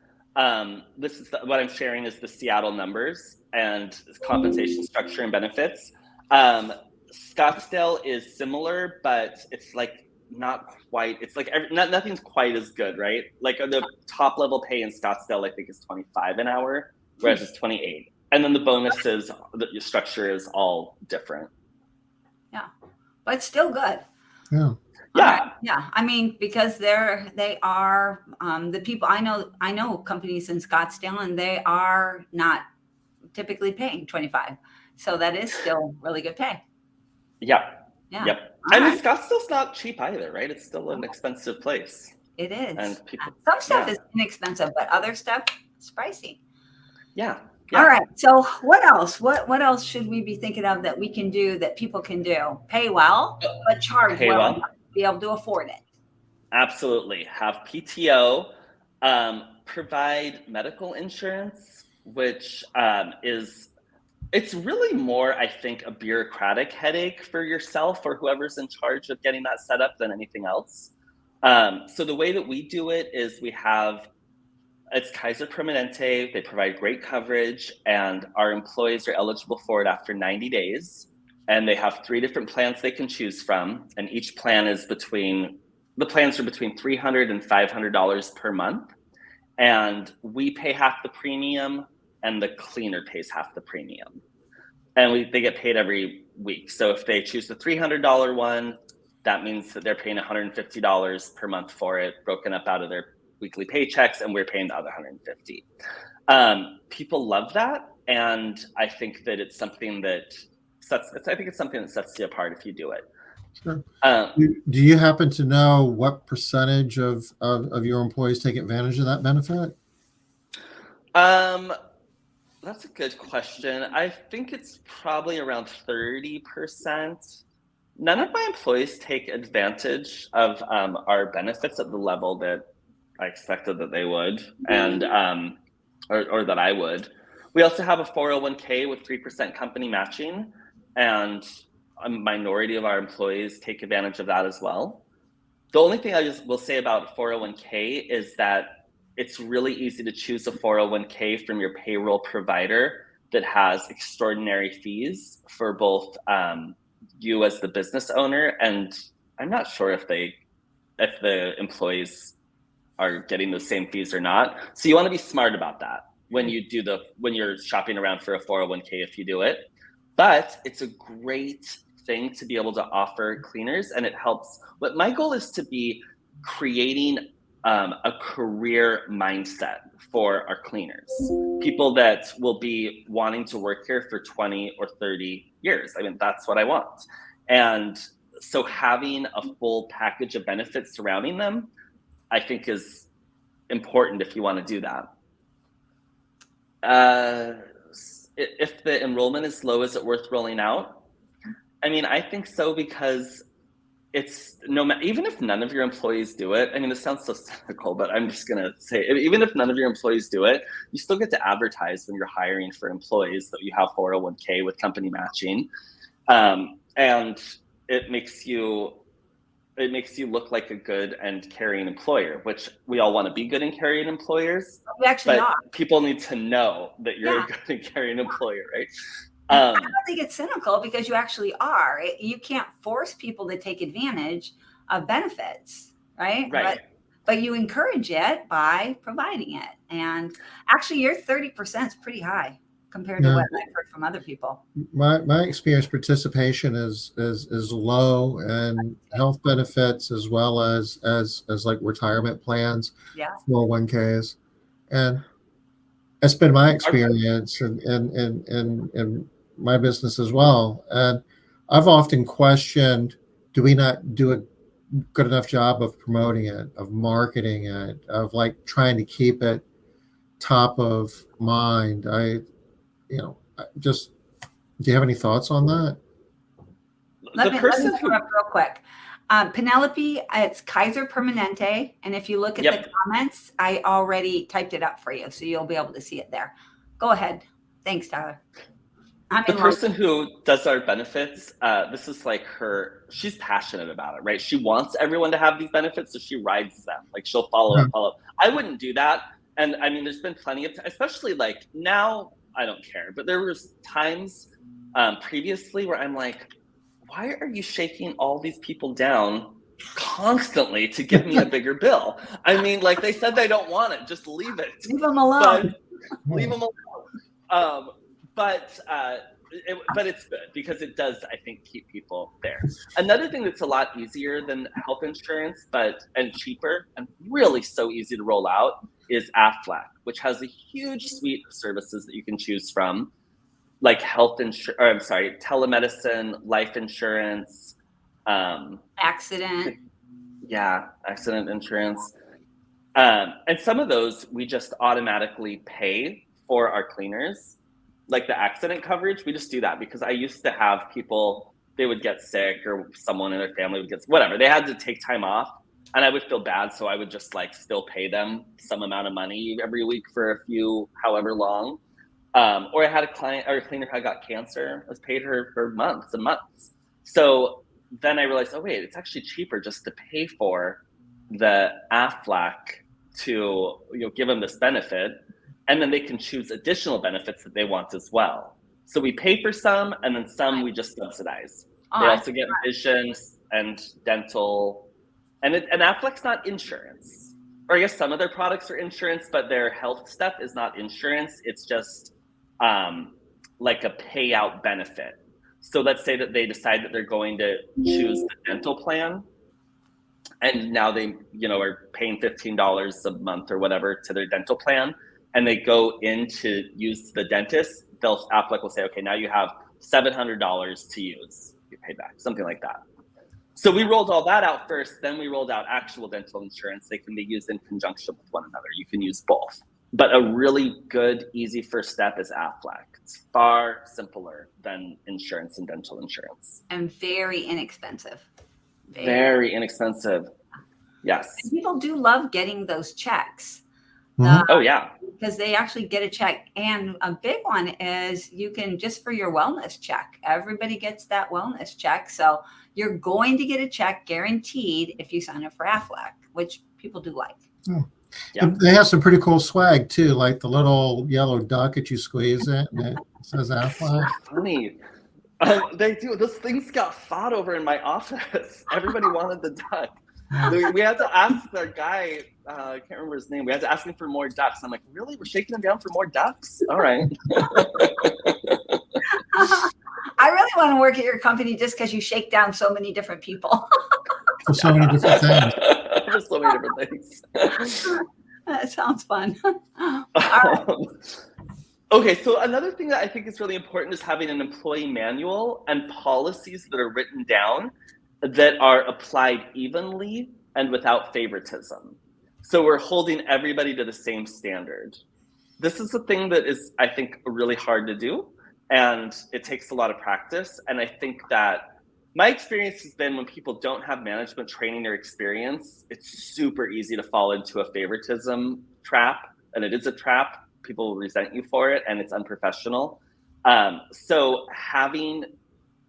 This is what I'm sharing is the Seattle numbers and compensation structure and benefits. Scottsdale is similar, but it's like not quite. It's like nothing's quite as good, right? Like the top level pay in Scottsdale, I think, is $25 an hour, whereas it's $28. And then the bonuses, the structure is all different. Yeah, but it's still good. Yeah. Yeah. Yeah. I mean, because they are the people I know companies in Scottsdale, and they are not typically paying $25. So that is still really good pay. Yeah. Yeah. Yep. I mean, Scottsdale's not cheap either, right? It's still an expensive place. It is. And people, some stuff is inexpensive, but other stuff is pricey. Yeah. Yeah. All right. So what else? What else should we be thinking of that we can do that people can do? Pay well, but charge Pay well well. enough to be able to afford it. Absolutely. Have PTO. Provide medical insurance, which it's really more, I think, a bureaucratic headache for yourself or whoever's in charge of getting that set up than anything else. So the way that we do it is it's Kaiser Permanente. They provide great coverage, and our employees are eligible for it after 90 days. And they have 3 different plans they can choose from. And each plan is the plans are between $300 and $500 per month. And we pay half the premium, and the cleaner pays half the premium. And they get paid every week. So if they choose the $300 one, that means that they're paying $150 per month for it, broken up out of their weekly paychecks, and we're paying the other $150. People love that, and I think that it's something that sets you apart if you do it. Sure. Do you happen to know what percentage of your employees take advantage of that benefit? That's a good question. I think it's probably around 30%. None of my employees take advantage of our benefits at the level that I expected that they would, and or that I would. We also have a 401k with 3% company matching, and a minority of our employees take advantage of that as well. The only thing I just will say about 401k is that it's really easy to choose a 401k from your payroll provider that has extraordinary fees for both you as the business owner, and I'm not sure if the employees are getting the same fees or not. So you want to be smart about that when you're shopping around for a 401k if you do it. But it's a great thing to be able to offer cleaners, and it helps. What my goal is to be creating a career mindset for our cleaners, people that will be wanting to work here for 20 or 30 years. I mean, that's what I want. And so having a full package of benefits surrounding them, I think, is important if you want to do that. If the enrollment is low, is it worth rolling out? I mean, I think so, because it's even if none of your employees do it. I mean, this sounds so cynical, but I'm just gonna say, even if none of your employees do it, you still get to advertise when you're hiring for employees that you have 401k with company matching, and it makes you look like a good and caring employer, which we all want to be good and caring employers. We actually are. People need to know that you're a good and caring employer, right? I don't think it's cynical, because you actually are. You can't force people to take advantage of benefits, right? Right. But you encourage it by providing it. And actually, your 30% is pretty high compared to what I've heard from other people. My experience, participation is low, and health benefits as well as like retirement plans, 401ks, and that's been my experience in my business as well. And I've often questioned, do we not do a good enough job of promoting it, of marketing it, of like trying to keep it top of mind? Do you have any thoughts on that? Let me interrupt real quick. Penelope, it's Kaiser Permanente. And if you look at the comments, I already typed it up for you, so you'll be able to see it there. Go ahead. Thanks, Tyler. The person who does our benefits, this is like she's passionate about it, right? She wants everyone to have these benefits, so she rides them. Like, she'll follow up. I wouldn't do that. And I mean, there's been plenty of especially like now, I don't care. But there was times previously where I'm like, why are you shaking all these people down constantly to give me a bigger bill? I mean, like, they said they don't want it. Just leave it. Leave them alone. Leave them alone. But it's good, because it does, I think, keep people there. Another thing that's a lot easier than health insurance, and cheaper, and really so easy to roll out, is Aflac, which has a huge suite of services that you can choose from, like telemedicine, life insurance, accident insurance, and some of those we just automatically pay for our cleaners, like the accident coverage, we just do that because I used to have people, they would get sick or someone in their family would get, whatever. They had to take time off and I would feel bad. So I would just like still pay them some amount of money every week for a few, however long. Or I had a client or a cleaner who got cancer. I was paid her for months and months. So then I realized, oh wait, it's actually cheaper just to pay for the AFLAC to give them this benefit, and then they can choose additional benefits that they want as well. So we pay for some, and then some we just subsidize. They also get vision and dental, and AFLAC's not insurance. Or I guess some of their products are insurance, but their health stuff is not insurance. It's just like a payout benefit. So let's say that they decide that they're going to choose the dental plan, and now they are paying $15 a month or whatever to their dental plan, and they go in to use the dentist, AFLAC will say, okay, now you have $700 to use, you pay back, something like that. So we rolled all that out first, then we rolled out actual dental insurance. They can be used in conjunction with one another. You can use both. But a really good, easy first step is AFLAC. It's far simpler than insurance and dental insurance. And very inexpensive. Very inexpensive. Yes. And people do love getting those checks. Oh, yeah. Because they actually get a check. And a big one is you can, just for your wellness check, everybody gets that wellness check. So you're going to get a check guaranteed if you sign up for AFLAC, which people do like. Yeah. They have some pretty cool swag too, like the little yellow duck that you squeeze it and it says AFLAC. Funny. They do. Those things got fought over in my office. Everybody wanted the duck. We had to ask the guy, I can't remember his name. We had to ask him for more ducks. I'm like, really? We're shaking them down for more ducks? All right. I really want to work at your company just because you shake down so many different people. For so many different things. For so many different things. That sounds fun. All right. Okay, so another thing that I think is really important is having an employee manual and policies that are written down that are applied evenly and without favoritism. So we're holding everybody to the same standard. This is a thing that is, I think, really hard to do, and it takes a lot of practice. And I think that my experience has been when people don't have management training or experience, it's super easy to fall into a favoritism trap, and it is a trap. People will resent you for it, and it's unprofessional. So having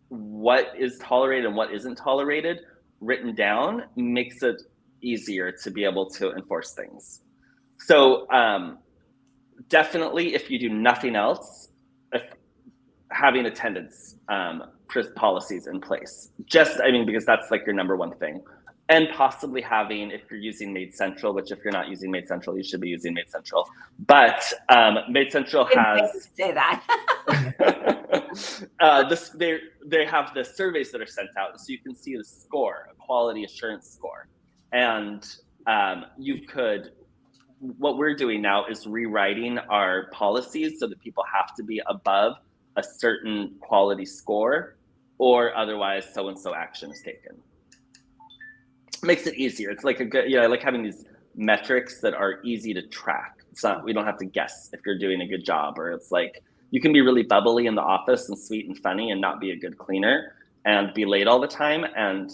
what is tolerated and what isn't tolerated written down makes it easier to be able to enforce things. So definitely, if you do nothing else, having attendance policies in place. Because that's like your number one thing. And possibly having, if you're using Made Central, which if you're not using Made Central, you should be using Made Central. But Made Central has say that. they have the surveys that are sent out, so you can see the score, a quality assurance score. And what we're doing now is rewriting our policies so that people have to be above a certain quality score, or otherwise so-and-so action is taken. Makes it easier. It's like I like having these metrics that are easy to track. It's not, we don't have to guess if you're doing a good job, or it's like, you can be really bubbly in the office and sweet and funny and not be a good cleaner and be late all the time. And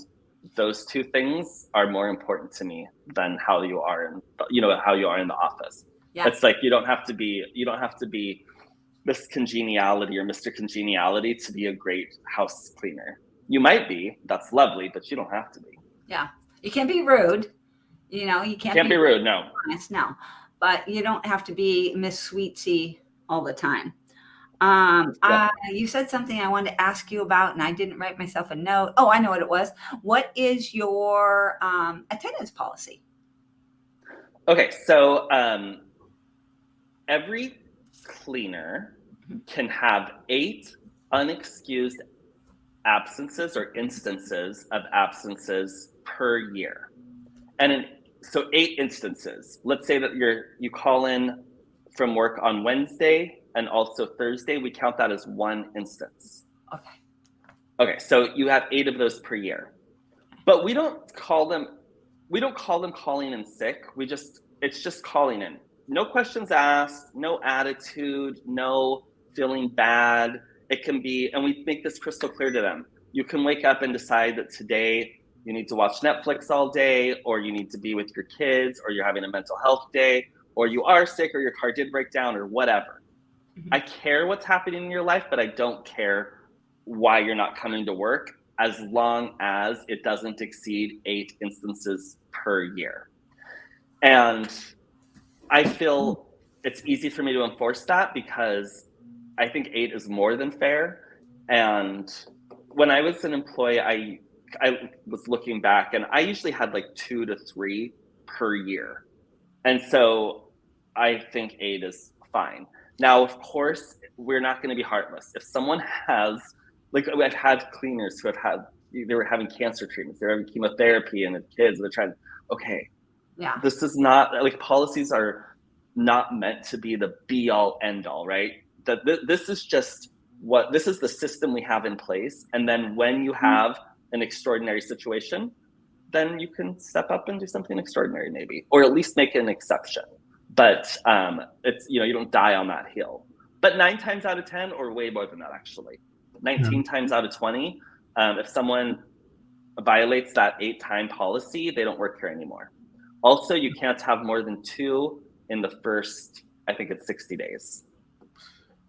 those two things are more important to me than how you are in the office. Yeah. It's like, you don't have to be Miss Congeniality or Mr. Congeniality to be a great house cleaner. You might be, that's lovely, but you don't have to be. Yeah. You can't be rude. You can't be rude. No. Honest, no. But you don't have to be Miss Sweetsy all the time. You said something I wanted to ask you about, and I didn't write myself a note. Oh, I know what it was. What is your attendance policy? Okay, so every cleaner can have 8 unexcused absences or instances of absences per year. And so 8 instances. Let's say that you call in from work on Wednesday and also Thursday, we count that as 1 instance. Okay, so you have 8 of those per year. But we don't call them calling in sick. It's just calling in. no questions asked, no attitude, no feeling bad. It can be, and we make this crystal clear to them. You can wake up and decide that today you need to watch Netflix all day, or you need to be with your kids, or you're having a mental health day, or you are sick, or your car did break down, or whatever. I care what's happening in your life, but I don't care why you're not coming to work, as long as it doesn't exceed 8 instances per year. And I feel it's easy for me to enforce that because I think 8 is more than fair. And when I was an employee, I was looking back, and I usually had like 2 to 3 per year. And so I think 8 is fine. Now, of course, we're not going to be heartless. If someone has, like, I've had cleaners who they were having cancer treatments, they were having chemotherapy, and the kids, they're trying, okay, Yeah. this is not, like, policies are not meant to be the be all end all, right? This is just this is the system we have in place. And then when you have an extraordinary situation, then you can step up and do something extraordinary, maybe, or at least make an exception. But it's, you don't die on that hill. But 9 times out of 10, or way more than that, actually, 19 times out of 20, if someone violates that 8-time policy, they don't work here anymore. Also, you can't have more than 2 in the first, I think it's 60 days.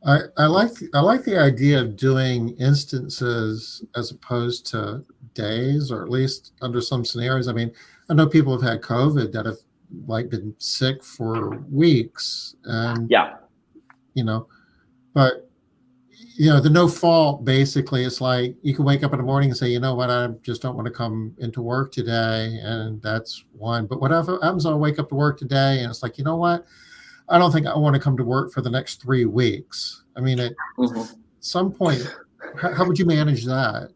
I like the idea of doing instances as opposed to days, or at least under some scenarios. I mean, I know people have had COVID that have like been sick for weeks, and Yeah. But the no fault, basically, it's like you can wake up in the morning and say, you know what, I just don't want to come into work today, and that's one. But whatever happens, I'll wake up to work today, and it's like, you know what, I don't think I want to come to work for the next 3 weeks. I mean, at some point, how would you manage that?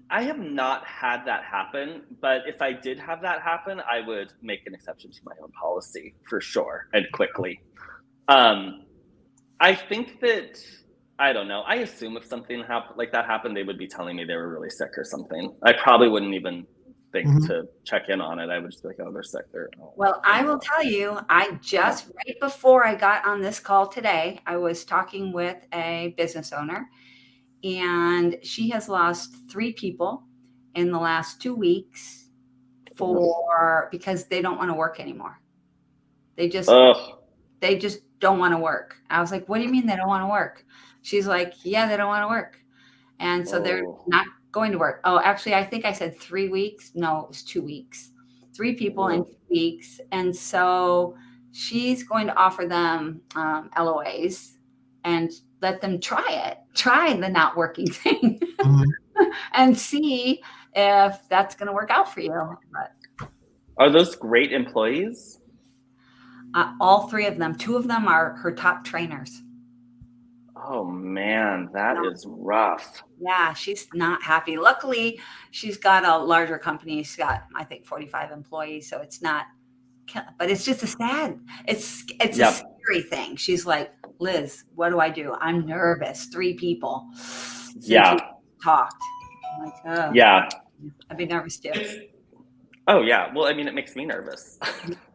I have not had that happen, but if I did have that happen, I would make an exception to my own policy for sure, and quickly. I think that, I don't know, I assume if something like that happened, they would be telling me they were really sick or something. I probably wouldn't even think to check in on it. I would just be like, oh, they're sick. Well, I will tell you, right before I got on this call today, I was talking with a business owner, and she has lost 3 people in the last 2 weeks because they don't want to work anymore. They just don't want to work. I was like, what do you mean they don't want to work? She's like, yeah, they don't want to work. And so they're not going to work. Oh, actually, I think I said 3 weeks. No, it was 2 weeks. 3 people in 2 weeks. And so she's going to offer them LOAs and let them try the not working thing and see if that's going to work out for you. But, are those great employees? All 3 of them. 2 of them are her top trainers. Oh man, that is rough. Yeah, she's not happy. Luckily, she's got a larger company. She's got, I think, 45 employees. So it's not, but it's just it's a scary thing. She's like, Liz, what do I do? I'm nervous. 3 people. Yeah. Talked. I'm like, oh. Yeah. I'd be nervous too. Oh yeah. Well, I mean, it makes me nervous.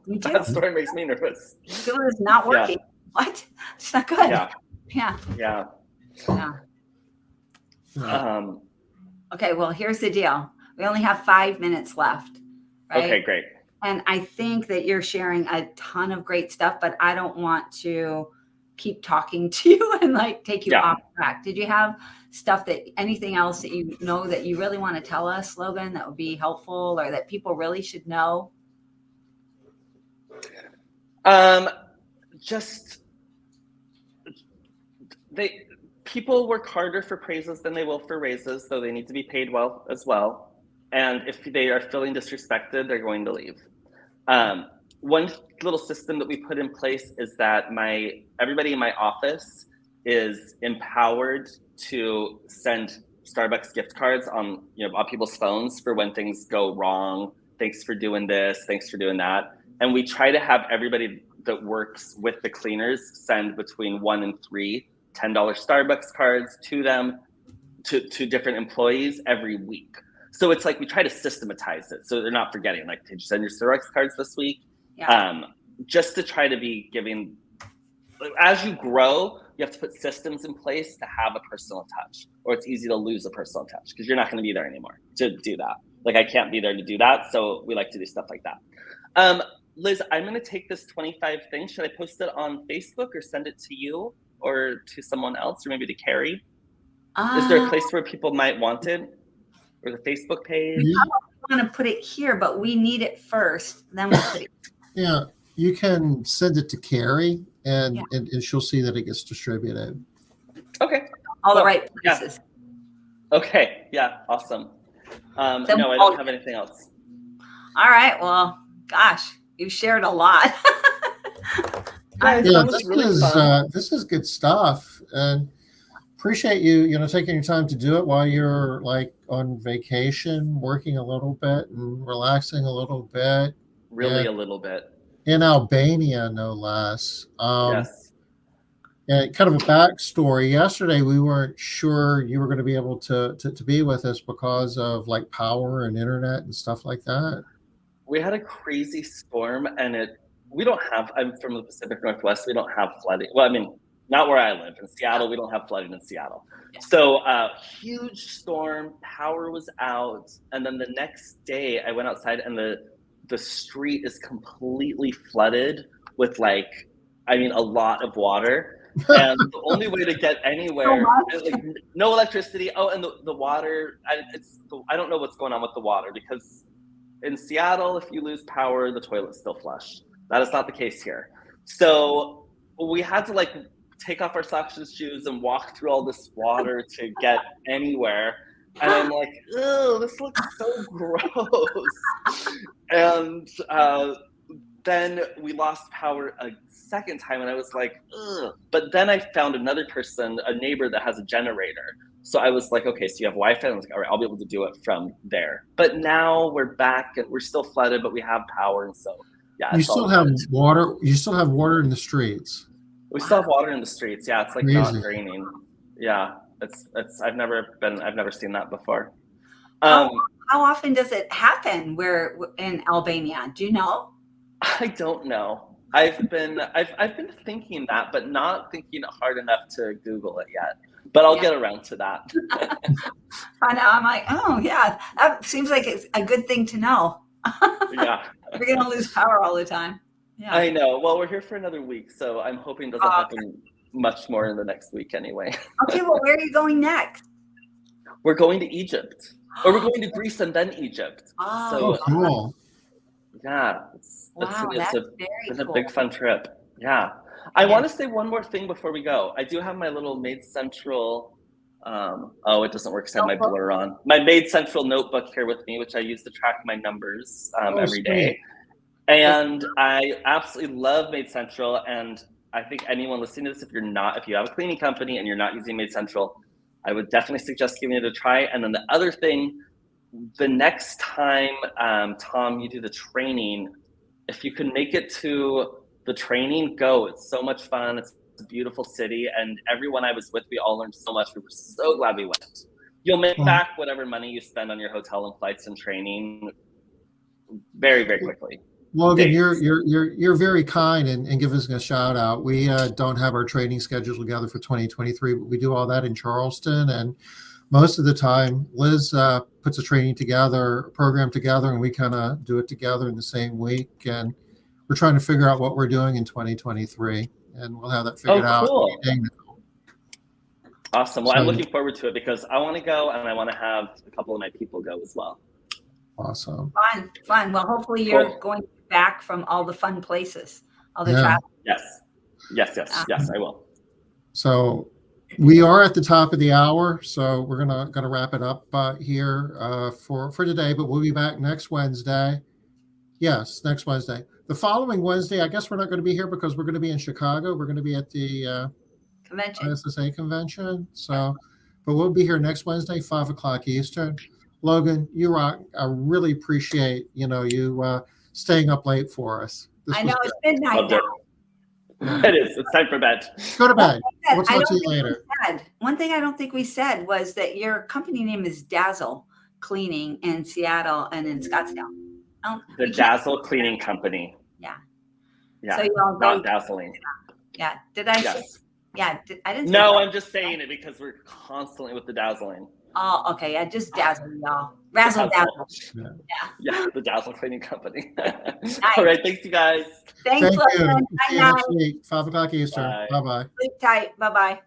Me too. That story makes me nervous. It's not working. Yeah. What? It's not good. Yeah. Okay, well, here's the deal. We only have 5 minutes left. Right? Okay, great. And I think that you're sharing a ton of great stuff, but I don't want to keep talking to you and like take you off track. Did you have anything else that that you really want to tell us, Logan, that would be helpful or that people really should know? People work harder for praises than they will for raises, so they need to be paid well as well. And if they are feeling disrespected, they're going to leave. One little system that we put in place is that everybody in my office is empowered to send Starbucks gift cards on people's phones for when things go wrong. Thanks for doing this. Thanks for doing that. And we try to have everybody that works with the cleaners send between 1 and 3 $10 Starbucks cards to them, to different employees every week. So it's like we try to systematize it so they're not forgetting. Like, did you send your Starbucks cards this week? Yeah. Just to try to be giving, as you grow, you have to put systems in place to have a personal touch, or it's easy to lose a personal touch because you're not going to be there anymore to do that. Like I can't be there to do that. So we like to do stuff like that. Liz, I'm going to take this 25 thing. Should I post it on Facebook or send it to you or to someone else or maybe to Carrie? Is there a place where people might want it? Or the Facebook page? I want to put it here, but we need it first. Then we'll put it. Yeah, you can send it to Carrie, and she'll see that it gets distributed. Okay. All the right places. Yeah. Okay. Yeah. Awesome. No, I don't have anything else. All right. Well, gosh, you shared a lot. This is good stuff, and appreciate you taking your time to do it while you're like on vacation, working a little bit and relaxing a little bit. Really, a little bit. In Albania, no less. Yes. And kind of a backstory. Yesterday, we weren't sure you were going to be able to be with us because of like power and internet and stuff like that. We had a crazy storm, and I'm from the Pacific Northwest. We don't have flooding. Well, I mean, not where I live. In Seattle, we don't have flooding in Seattle. Yeah. So huge storm, power was out. And then the next day I went outside and the street is completely flooded with a lot of water. And the only way to get anywhere, no electricity. Oh, and the water, I don't know what's going on with the water because in Seattle, if you lose power, the toilet's still flush. That is not the case here. So we had to take off our socks and shoes and walk through all this water to get anywhere. And I'm like, ew, this looks so gross. And then we lost power a second time, and I was like, ugh. But then I found another person, a neighbor that has a generator. So I was like, okay, so you have Wi-Fi? And I was like, all right, I'll be able to do it from there. But now we're back, and we're still flooded, but we have power, and so yeah. You still have water. You still have water in the streets. We still have water in the streets. Yeah, it's not draining. Yeah, I've never seen that before. How often does it happen? Where in Albania? Do you know? I don't know. I've been thinking that, but not thinking hard enough to Google it yet. But I'll get around to that. I know. I'm like, oh yeah, that seems like it's a good thing to know. Yeah, we're gonna lose power all the time. Yeah. I know. Well, we're here for another week, so I'm hoping it doesn't happen much more in the next week anyway. Okay, well, where are you going next? We're going to Egypt. Or we're going to Greece and then Egypt. Oh, so, cool. Yeah, it's a cool. big fun trip. Yeah. I want to say one more thing before we go. I do have my little Made Central, it doesn't work because I have my blur on. My Made Central notebook here with me, which I use to track my numbers every day. And I absolutely love Made Central. And I think anyone listening to this, if you have a cleaning company and you're not using Made Central, I would definitely suggest giving it a try. And then the other thing, the next time, Tom, you do the training, if you can make it to the training, go. It's so much fun. It's a beautiful city. And everyone I was with, we all learned so much. We were so glad we went. You'll make back whatever money you spend on your hotel and flights and training very, very quickly. Logan, you're very kind and give us a shout out. We don't have our training schedule together for 2023, but we do all that in Charleston. And most of the time, Liz puts a program together, and we kind of do it together in the same week. And we're trying to figure out what we're doing in 2023, and we'll have that figured out. Cool. Awesome. Well, I'm looking forward to it because I want to go, and I want to have a couple of my people go as well. Awesome. Fun. Well, hopefully you're going back from all the fun places, all the travel. Yes, I will. So we are at the top of the hour, so we're gonna wrap it up here for today. But we'll be back next Wednesday. Yes, next Wednesday. The following Wednesday, I guess we're not going to be here because we're going to be in Chicago. We're going to be at the convention, ISSA convention. So, but we'll be here next Wednesday, 5:00 Eastern. Logan, you rock. I really appreciate you staying up late for us. I know it's midnight now. It is. It's time for bed. Go to bed. We'll talk to you later. One thing I don't think we said was that your company name is Dazzle Cleaning in Seattle and in Scottsdale. The Dazzle Cleaning Company. Yeah. Yeah, So y'all not go. dazzling. Yeah. Did I say? Yes. Yeah. I didn't say. No, that. I'm just saying it because we're constantly with the dazzling. Oh, okay. Yeah. Just dazzle, y'all. Razzle dazzle. Yeah, the Dazzle Cleaning Company. Nice. All right, thanks, you guys. Thanks, Thank you. Logan. See you next week, 5 o'clock Eastern. Bye. Bye-bye. Sleep tight. Bye bye.